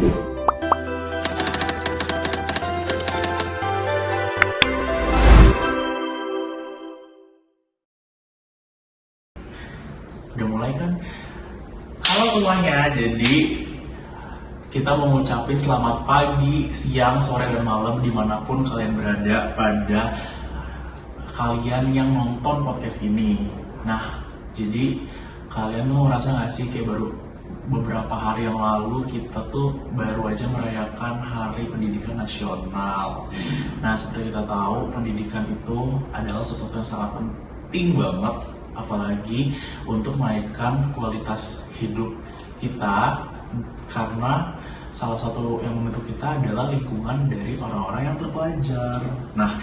Udah mulai kan? Halo semuanya, jadi kita mau ngucapin selamat pagi, siang, sore, dan malam dimanapun kalian berada pada kalian yang nonton podcast ini. Nah, jadi kalian mau ngerasa gak sih kayak baru beberapa hari yang lalu kita tuh baru aja merayakan Hari Pendidikan Nasional. Nah, seperti kita tahu, pendidikan itu adalah sesuatu yang sangat penting banget, apalagi untuk menaikkan kualitas hidup kita, karena salah satu yang membentuk kita adalah lingkungan dari orang-orang yang terpelajar. Nah,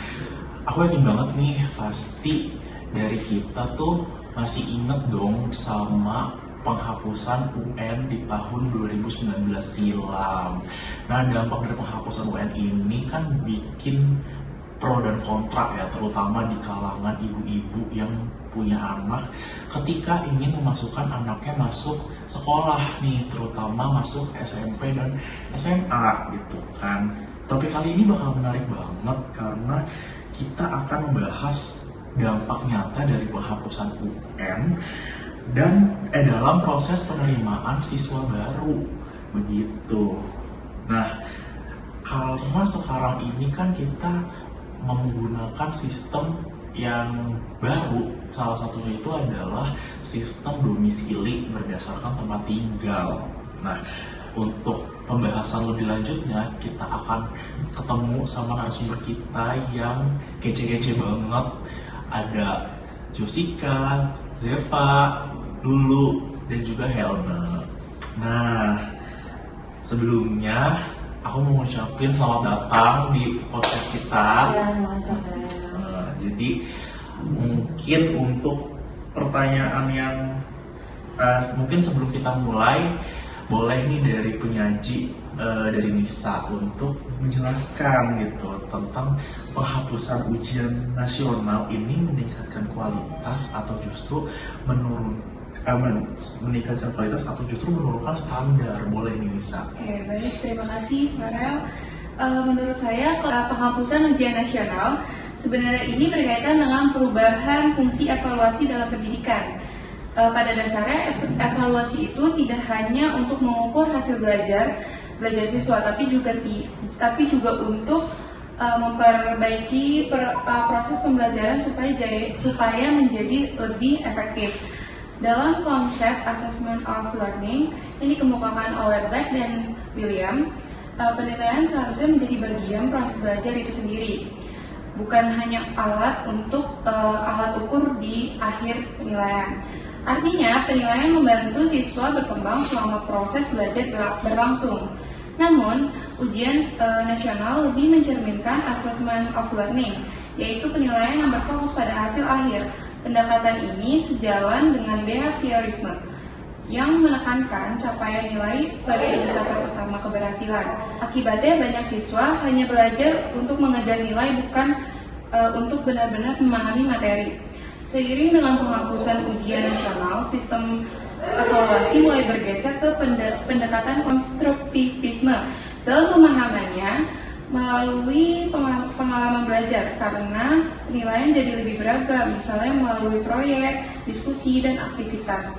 aku yakin banget nih, pasti dari kita tuh masih inget dong sama penghapusan UN di tahun 2019 silam. Nah, dampak dari penghapusan UN ini kan bikin pro dan kontra ya, terutama di kalangan ibu-ibu yang punya anak ketika ingin memasukkan anaknya masuk sekolah nih, terutama masuk SMP dan SMA gitu kan. Tapi kali ini bakal menarik banget karena kita akan membahas dampak nyata dari penghapusan UN dan dalam proses penerimaan siswa baru begitu. Nah, karena sekarang ini kan kita menggunakan sistem yang baru, salah satunya itu adalah sistem domisili berdasarkan tempat tinggal. Nah, untuk pembahasan lebih lanjutnya kita akan ketemu sama narasumber kita yang kece-kece banget. Ada Josika, Zeva, Lulu, dan juga Helena. Nah, sebelumnya aku mau ngucapin selamat datang di podcast kita. Jadi mungkin untuk pertanyaan yang mungkin sebelum kita mulai, boleh nih dari penyaji dari Nisa untuk menjelaskan gitu tentang penghapusan ujian nasional ini meningkatkan kualitas atau justru meningkatkan kualitas atau justru menurunkan standar. Boleh nih Nisa. Oke, baik, terima kasih Farel. Menurut saya penghapusan ujian nasional sebenarnya ini berkaitan dengan perubahan fungsi evaluasi dalam pendidikan. Pada dasarnya evaluasi itu tidak hanya untuk mengukur hasil belajar siswa, tapi juga untuk memperbaiki proses pembelajaran supaya menjadi lebih efektif. Dalam konsep assessment of learning yang dikemukakan oleh Black dan William, penilaian seharusnya menjadi bagian proses belajar itu sendiri, bukan hanya alat ukur di akhir penilaian. Artinya, penilaian membantu siswa berkembang selama proses belajar berlangsung. Namun, ujian nasional lebih mencerminkan assessment of learning, yaitu penilaian yang berfokus pada hasil akhir. Pendekatan ini sejalan dengan behaviorisme yang menekankan capaian nilai sebagai indikator utama keberhasilan. Akibatnya banyak siswa hanya belajar untuk mengejar nilai, bukan untuk benar-benar memahami materi. Seiring dengan penghapusan ujian nasional, sistem evaluasi mulai bergeser ke pendekatan konstruktivisme dalam pemahamannya melalui pengalaman belajar, karena penilaian jadi lebih beragam, misalnya melalui proyek, diskusi, dan aktivitas.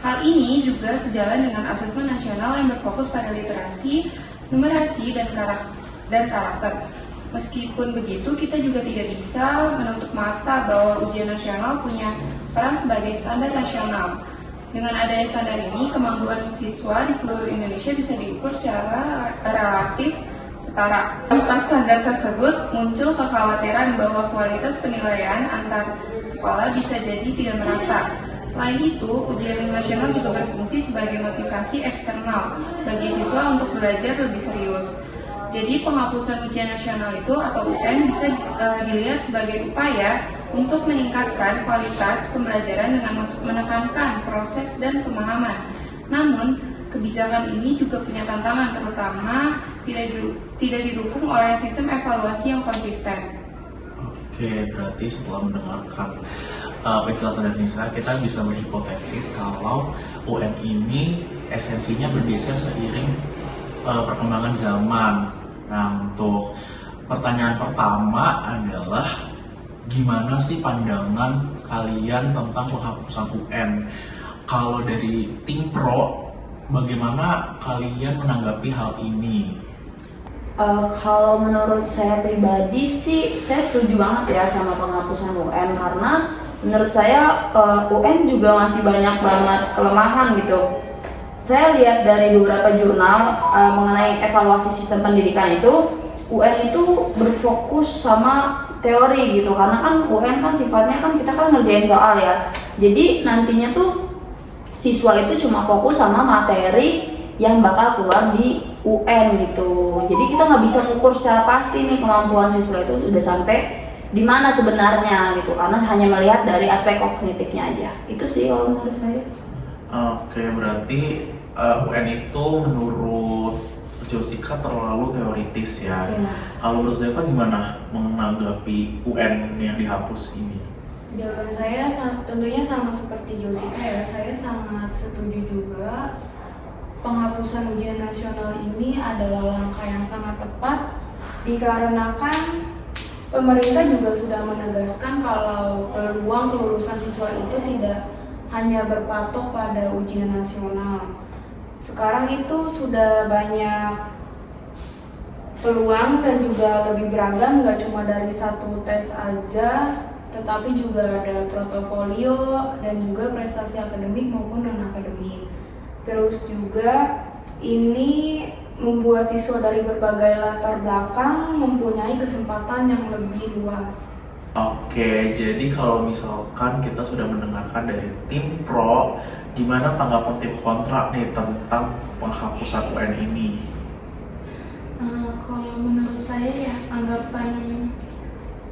Hal ini juga sejalan dengan asesmen nasional yang berfokus pada literasi, numerasi, dan karakter. Meskipun begitu, kita juga tidak bisa menutup mata bahwa ujian nasional punya peran sebagai standar nasional. Dengan adanya standar ini, kemampuan siswa di seluruh Indonesia bisa diukur secara relatif setara. Tanpa standar tersebut, muncul kekhawatiran bahwa kualitas penilaian antar sekolah bisa jadi tidak merata. Selain itu, ujian nasional juga berfungsi sebagai motivasi eksternal bagi siswa untuk belajar lebih serius. Jadi penghapusan ujian nasional itu atau UN bisa dilihat sebagai upaya untuk meningkatkan kualitas pembelajaran dengan menekankan proses dan pemahaman. Namun, kebijakan ini juga punya tantangan, terutama tidak didukung oleh sistem evaluasi yang konsisten. Oke, berarti setelah mendengarkan penjelasan dari Nisa, kita bisa berhipotesis kalau UN ini esensinya bergeser seiring perkembangan zaman. Nah, untuk pertanyaan pertama adalah gimana sih pandangan kalian tentang penghapusan UN? Kalau dari tim pro, bagaimana kalian menanggapi hal ini? Kalau menurut saya pribadi sih, saya setuju banget ya sama penghapusan UN, karena menurut saya UN juga masih banyak banget kelemahan gitu. Saya lihat dari beberapa jurnal mengenai evaluasi sistem pendidikan itu, UN itu berfokus sama teori gitu, karena kan UN kan sifatnya kan kita kan ngerjain soal ya. Jadi nantinya tuh siswa itu cuma fokus sama materi yang bakal keluar di UN gitu. Jadi kita nggak bisa mengukur secara pasti nih kemampuan siswa itu sudah sampai di mana sebenarnya gitu, karena hanya melihat dari aspek kognitifnya aja. Itu sih kalau menurut saya. Oke, berarti UN itu menurut Josika terlalu teoritis ya. Kalau menurut Zeva gimana menanggapi UN yang dihapus ini? Jawaban saya tentunya sama seperti Josika ya. Saya sangat setuju juga. Penghapusan ujian nasional ini adalah langkah yang sangat tepat dikarenakan pemerintah juga sudah menegaskan kalau peluang kelulusan siswa itu tidak hanya berpatok pada ujian nasional. Sekarang itu sudah banyak peluang dan juga lebih beragam, nggak cuma dari satu tes aja, tetapi juga ada portofolio dan juga prestasi akademik maupun non-akademik. Terus juga ini membuat siswa dari berbagai latar belakang mempunyai kesempatan yang lebih luas. Oke, jadi kalau misalkan kita sudah mendengarkan dari tim pro, gimana tanggapan tim kontra nih tentang penghapusan UN ini? Kalau menurut saya ya, anggapan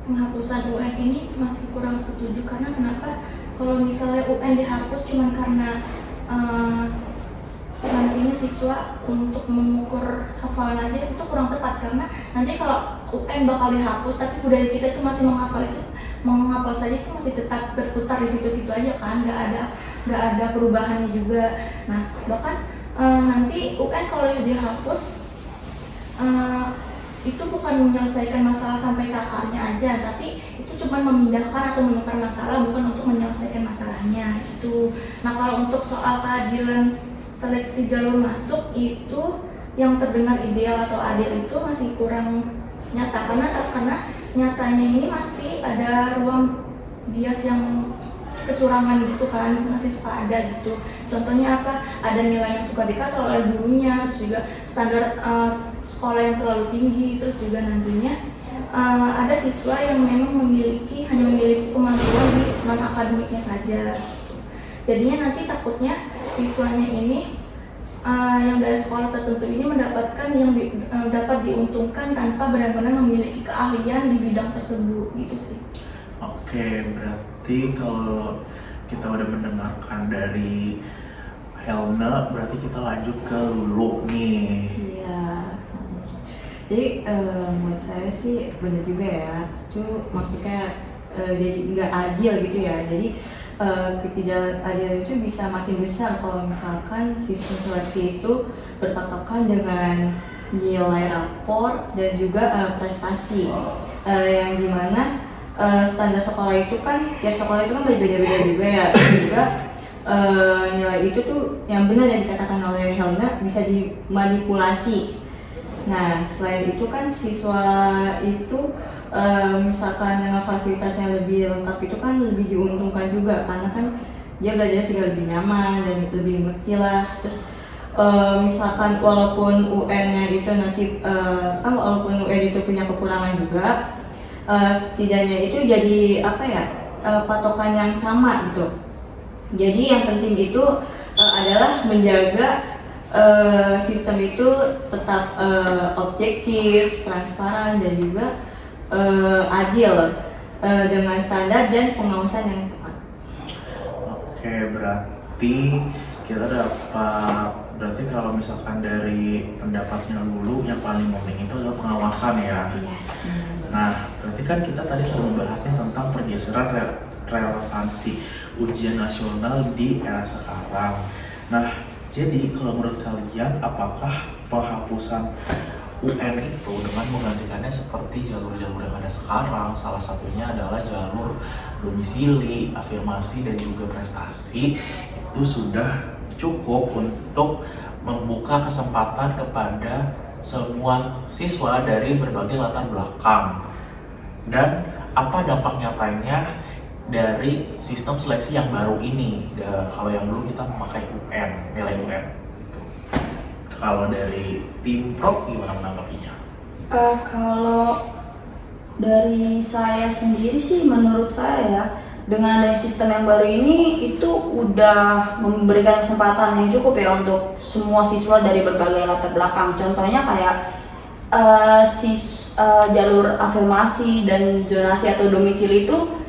penghapusan UN ini masih kurang setuju. Karena kenapa? Kalau misalnya UN dihapus cuma karena nantinya siswa untuk mengukur hafalan aja, itu kurang tepat. Karena nanti kalau UN bakal dihapus tapi budaya kita itu masih menghafal saja, itu masih tetap berputar di situ-situ aja kan, nggak ada perubahannya juga. Nah, bahkan nanti UN kalau dihapus itu bukan menyelesaikan masalah sampai ke akarnya aja, tapi itu cuma memindahkan atau menukar masalah, bukan untuk menyelesaikan masalahnya itu. Nah, kalau untuk soal keadilan seleksi jalur masuk itu yang terdengar ideal atau adil itu masih kurang nyata, karena nyatanya ini masih ada ruang bias yang kecurangan gitu kan, masih suka ada gitu. Contohnya apa? Ada nilai yang suka dikatal oleh gurunya, terus juga standar sekolah yang terlalu tinggi, terus juga nantinya ada siswa yang memang hanya memiliki kemampuan di non akademiknya saja. Jadinya nanti takutnya siswanya ini yang dari sekolah tertentu ini mendapatkan yang dapat diuntungkan tanpa benar-benar memiliki keahlian di bidang tersebut gitu sih. Oke, berarti kalau kita udah mendengarkan dari Helna, berarti kita lanjut ke Lulu nih. Iya. Jadi menurut saya sih benar juga ya. Itu maksudnya jadi nggak adil gitu ya. Jadi ketidakadilan itu bisa makin besar kalau misalkan sistem seleksi itu berpatokan dengan nilai rapor dan juga prestasi, yang dimana standar sekolah itu kan tiap sekolah itu kan berbeda-beda juga ya. Juga nilai itu tuh yang benar yang dikatakan oleh Helna bisa dimanipulasi. Nah, selain itu kan siswa itu misalkan dengan fasilitas yang lebih lengkap itu kan lebih diuntungkan juga, karena kan dia belajar juga lebih nyaman dan lebih mengerti lah. Terus misalkan walaupun UN-nya itu nanti walaupun UN itu punya kekurangan juga, setidaknya itu jadi patokan yang sama gitu. Jadi yang penting itu adalah menjaga sistem itu tetap objektif, transparan dan juga adil dengan standar dan pengawasan yang tepat. Oke, berarti kita berarti kalau misalkan dari pendapatnya Lulu yang paling penting itu adalah pengawasan ya. Yes. Nah, berarti kan kita tadi sudah membahasnya tentang pergeseran relevansi ujian nasional di era sekarang. Nah, jadi kalau menurut kalian apakah penghapusan UN itu dengan menggantikannya seperti jalur-jalur yang ada sekarang, salah satunya adalah jalur domisili, afirmasi, dan juga prestasi, itu sudah cukup untuk membuka kesempatan kepada semua siswa dari berbagai latar belakang? Dan apa dampak nyatanya dari sistem seleksi yang baru ini? Kalau yang dulu kita memakai UN, nilai UN gitu. Kalau dari tim Pro gimana menanggapinya? Kalau dari saya sendiri sih, menurut saya ya, dengan adanya sistem yang baru ini itu udah memberikan kesempatan yang cukup ya untuk semua siswa dari berbagai latar belakang. Contohnya kayak jalur afirmasi dan zonasi atau domisili itu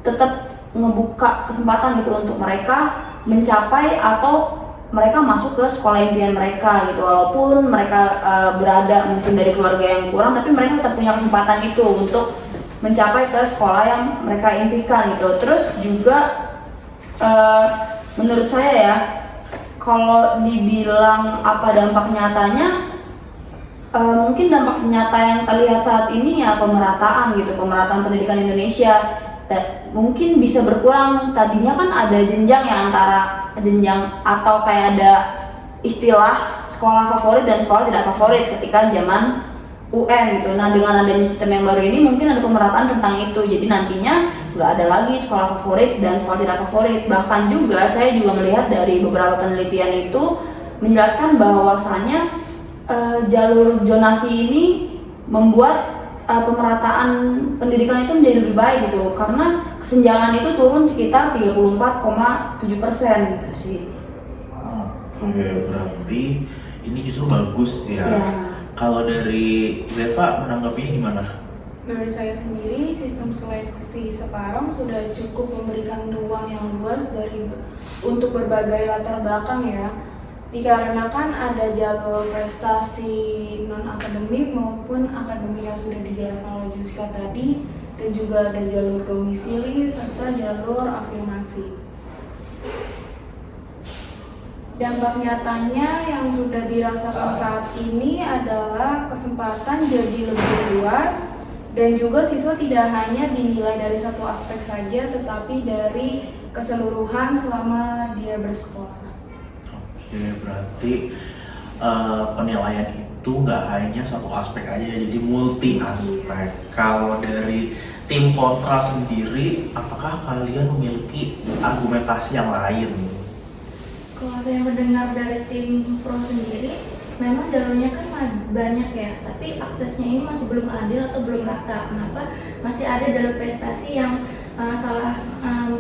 tetap ngebuka kesempatan gitu untuk mereka mencapai atau mereka masuk ke sekolah impian mereka gitu, walaupun mereka berada mungkin dari keluarga yang kurang, tapi mereka tetap punya kesempatan itu untuk mencapai ke sekolah yang mereka impikan gitu. Terus juga menurut saya ya, kalau dibilang apa dampak nyatanya, mungkin dampak nyata yang terlihat saat ini ya pemerataan gitu, pemerataan pendidikan Indonesia. Mungkin bisa berkurang, tadinya kan ada jenjang ya, antara jenjang atau kayak ada istilah sekolah favorit dan sekolah tidak favorit ketika zaman UN gitu. Nah, dengan adanya sistem yang baru ini mungkin ada pemerataan tentang itu, jadi nantinya nggak ada lagi sekolah favorit dan sekolah tidak favorit. Bahkan juga saya juga melihat dari beberapa penelitian itu menjelaskan bahwasannya jalur zonasi ini membuat pemerataan pendidikan itu menjadi lebih baik gitu, karena kesenjangan itu turun sekitar 34,7% gitu sih. Oke, berarti ini justru bagus ya. Kalau dari Zeva menanggapinya gimana? Menurut saya sendiri, sistem seleksi sekarang sudah cukup memberikan ruang yang luas untuk berbagai latar belakang ya. Dikarenakan ada jalur prestasi non-akademik maupun akademik yang sudah dijelaskan oleh Jusika tadi, dan juga ada jalur domisili serta jalur afirmasi. Dampak nyatanya yang sudah dirasakan saat ini adalah kesempatan jadi lebih luas, dan juga siswa tidak hanya dinilai dari satu aspek saja, tetapi dari keseluruhan selama dia bersekolah. Oke, berarti penilaian itu nggak hanya satu aspek aja, jadi multi aspek. Kalau dari tim kontra sendiri, apakah kalian memiliki argumentasi yang lain? Kalau saya mendengar dari tim pro sendiri, memang jalurnya kan banyak ya, tapi aksesnya ini masih belum adil atau belum rata. Kenapa? Masih ada jalur prestasi yang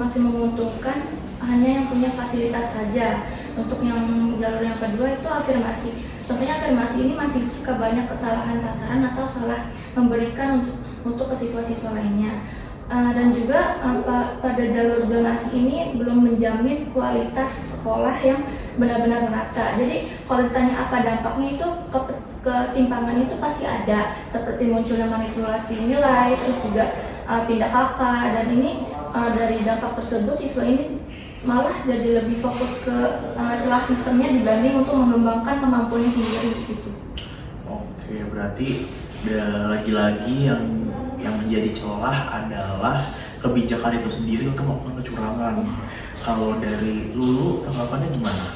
masih menguntungkan hanya yang punya fasilitas saja. Untuk yang jalur yang kedua itu afirmasi. Contohnya afirmasi ini masih suka banyak kesalahan sasaran atau salah memberikan untuk ke siswa-siswa lainnya. Dan juga pada jalur zonasi ini belum menjamin kualitas sekolah yang benar-benar merata. Jadi kalau ditanya apa dampaknya, itu ketimpangan itu pasti ada, seperti munculnya manipulasi nilai, terus juga pindah kakak, dan ini dari dampak tersebut siswa ini malah jadi lebih fokus ke celah sistemnya dibanding untuk mengembangkan kemampuannya sendiri gitu. Oke, berarti lagi-lagi yang menjadi celah adalah kebijakan itu sendiri untuk melakukan kecurangan. Kalau dari Lulu, tanggapannya gimana?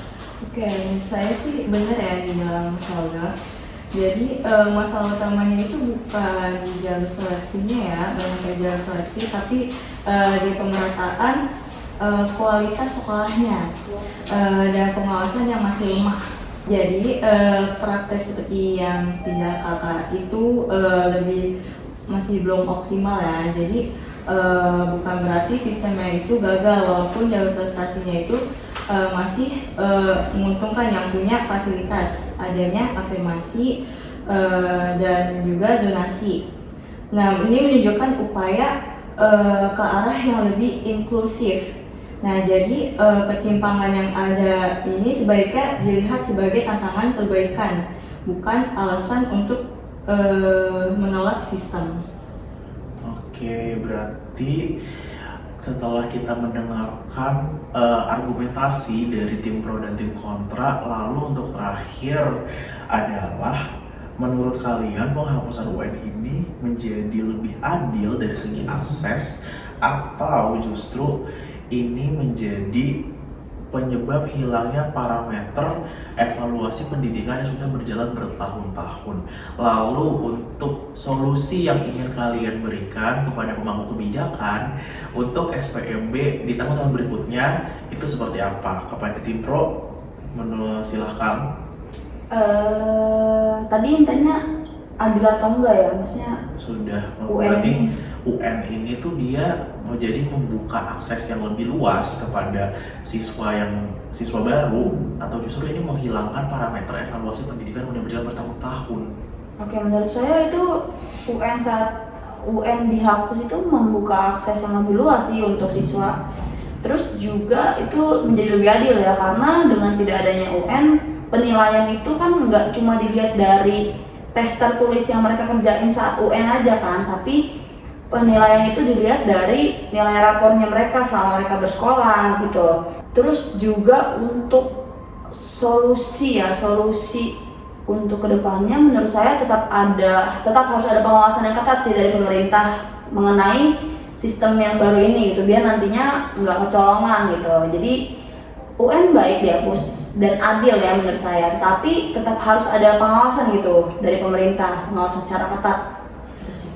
Oke, saya sih benar ya di dalam Helga. Jadi masalah utamanya itu bukan di jalur seleksinya ya, bukan di jalur seleksi, tapi di pemerataan kualitas sekolahnya dan pengawasan yang masih lemah. Jadi praktek seperti yang pindah kakak itu masih belum optimal ya. Jadi bukan berarti sistemnya itu gagal, walaupun jalur prestasinya itu masih menguntungkan yang punya fasilitas, adanya afirmasi dan juga zonasi. Nah, ini menunjukkan upaya ke arah yang lebih inklusif. Nah, jadi ketimpangan yang ada ini sebaiknya dilihat sebagai tantangan perbaikan, bukan alasan untuk menolak sistem. Oke, berarti setelah kita mendengarkan argumentasi dari tim pro dan tim kontra, lalu untuk terakhir adalah menurut kalian penghapusan UN ini menjadi lebih adil dari segi akses atau justru ini menjadi penyebab hilangnya parameter evaluasi pendidikan yang sudah berjalan bertahun-tahun. Lalu untuk solusi yang ingin kalian berikan kepada pemangku kebijakan untuk SPMB di tahun-tahun berikutnya itu seperti apa? Kepada tim pro, silahkan. Tadi intinya adil atau enggak ya, maksudnya Sudah, UN. berarti UN ini tuh dia mau jadi membuka akses yang lebih luas kepada siswa baru, atau justru ini menghilangkan parameter evaluasi pendidikan yang berjalan bertahun-tahun. Oke, menurut saya itu saat UN dihapus itu membuka akses yang lebih luas sih untuk siswa. Terus juga itu menjadi lebih adil ya, karena dengan tidak adanya UN, penilaian itu kan nggak cuma dilihat dari tes tertulis yang mereka kerjain saat UN aja kan, tapi penilaian itu dilihat dari nilai rapornya mereka selama mereka bersekolah gitu. Terus juga untuk solusi untuk kedepannya menurut saya tetap harus ada pengawasan yang ketat sih dari pemerintah mengenai sistem yang baru ini gitu, biar nantinya nggak kecolongan gitu. Jadi UN baik dihapus dan adil ya menurut saya, tapi tetap harus ada pengawasan gitu dari pemerintah, pengawasan secara ketat. Itu sih.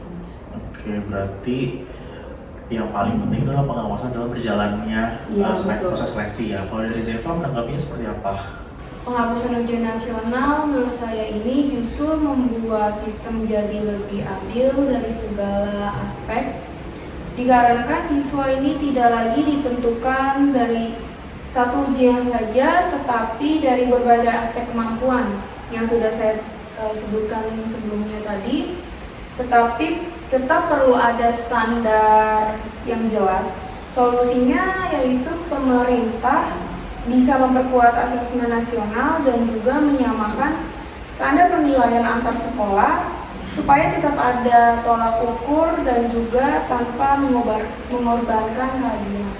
Oke, berarti yang paling penting itu adalah pengawasan dalam berjalannya proses seleksi ya. Kalau dari Zeva menanggapinya seperti apa? Penghapusan ujian nasional menurut saya ini justru membuat sistem jadi lebih adil dari segala aspek, dikarenakan siswa ini tidak lagi ditentukan dari satu ujian saja, tetapi dari berbagai aspek kemampuan yang sudah saya sebutkan sebelumnya tadi. Tetapi tetap perlu ada standar yang jelas. Solusinya yaitu pemerintah bisa memperkuat asesmen nasional dan juga menyamakan standar penilaian antar sekolah supaya tetap ada tolak ukur dan juga tanpa mengorbankan keadilan.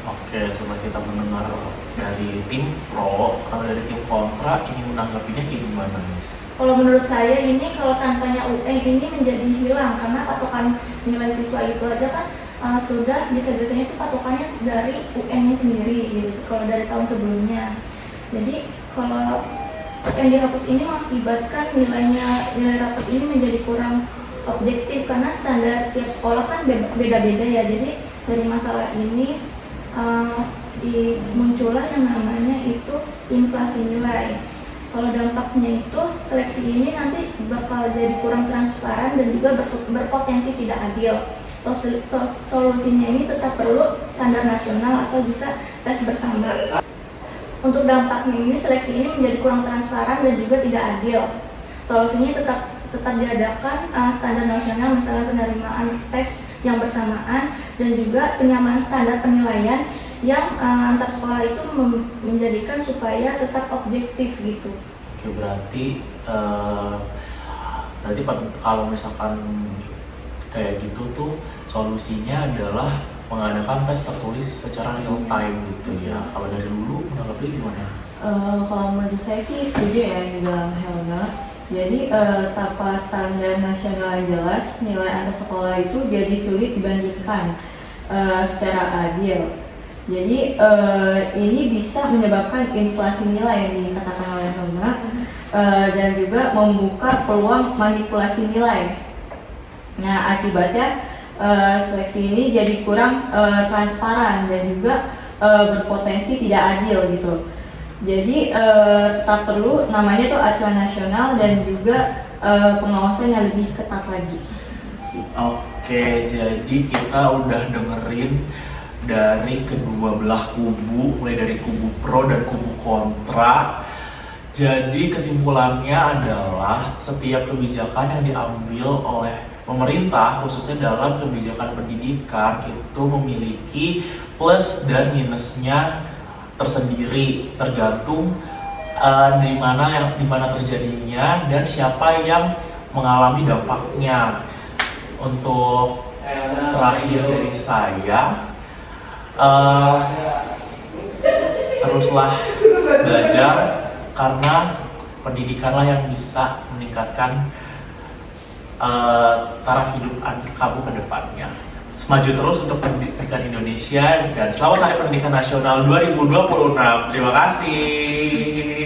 Oke, setelah kita mendengar dari tim pro, kalau dari tim kontra ini menanggapinya kayak gimana nih? Kalau menurut saya ini kalau tanpanya UN ini menjadi hilang karena patokan nilai siswa itu aja kan sudah biasanya itu patokannya dari UN-nya sendiri gitu, kalau dari tahun sebelumnya. Jadi kalau UN dihapus ini mengakibatkan nilai rapot ini menjadi kurang objektif karena standar tiap sekolah kan beda-beda ya. Jadi dari masalah ini muncullah yang namanya itu inflasi nilai. Kalau dampaknya itu seleksi ini nanti bakal jadi kurang transparan dan juga berpotensi tidak adil. Solusinya ini tetap perlu standar nasional atau bisa tes bersama. Untuk dampaknya ini seleksi ini menjadi kurang transparan dan juga tidak adil. Solusinya tetap diadakan standar nasional, misalnya penerimaan tes yang bersamaan dan juga penyamaan standar penilaian yang antar sekolah itu menjadikan supaya tetap objektif gitu. Oke, berarti kalau misalkan kayak gitu tuh solusinya adalah mengadakan tes tertulis secara real time gitu ya. Kalau dari dulu menanggapi gimana? Kalau menurut saya sih setuju ya yang dibilang Helga. Jadi tanpa standar nasional yang jelas, nilai antar sekolah itu jadi sulit dibandingkan secara adil. Jadi ini bisa menyebabkan inflasi nilai yang dikatakan oleh Helga dan juga membuka peluang manipulasi nilai. Nah, akibatnya seleksi ini jadi kurang transparan dan juga berpotensi tidak adil gitu. Jadi tetap perlu namanya tuh acuan nasional dan juga pengawasan yang lebih ketat lagi. Oke, jadi kita udah dengerin dari kedua belah kubu, mulai dari kubu pro dan kubu kontra. Jadi kesimpulannya adalah setiap kebijakan yang diambil oleh pemerintah, khususnya dalam kebijakan pendidikan, itu memiliki plus dan minusnya tersendiri, tergantung di mana terjadinya dan siapa yang mengalami dampaknya. Untuk terakhir dari saya, Eh, teruslah belajar karena pendidikanlah yang bisa meningkatkan taraf hidup kamu ke depannya. Maju terus untuk pendidikan Indonesia dan selamat Hari Pendidikan Nasional 2026. Terima kasih.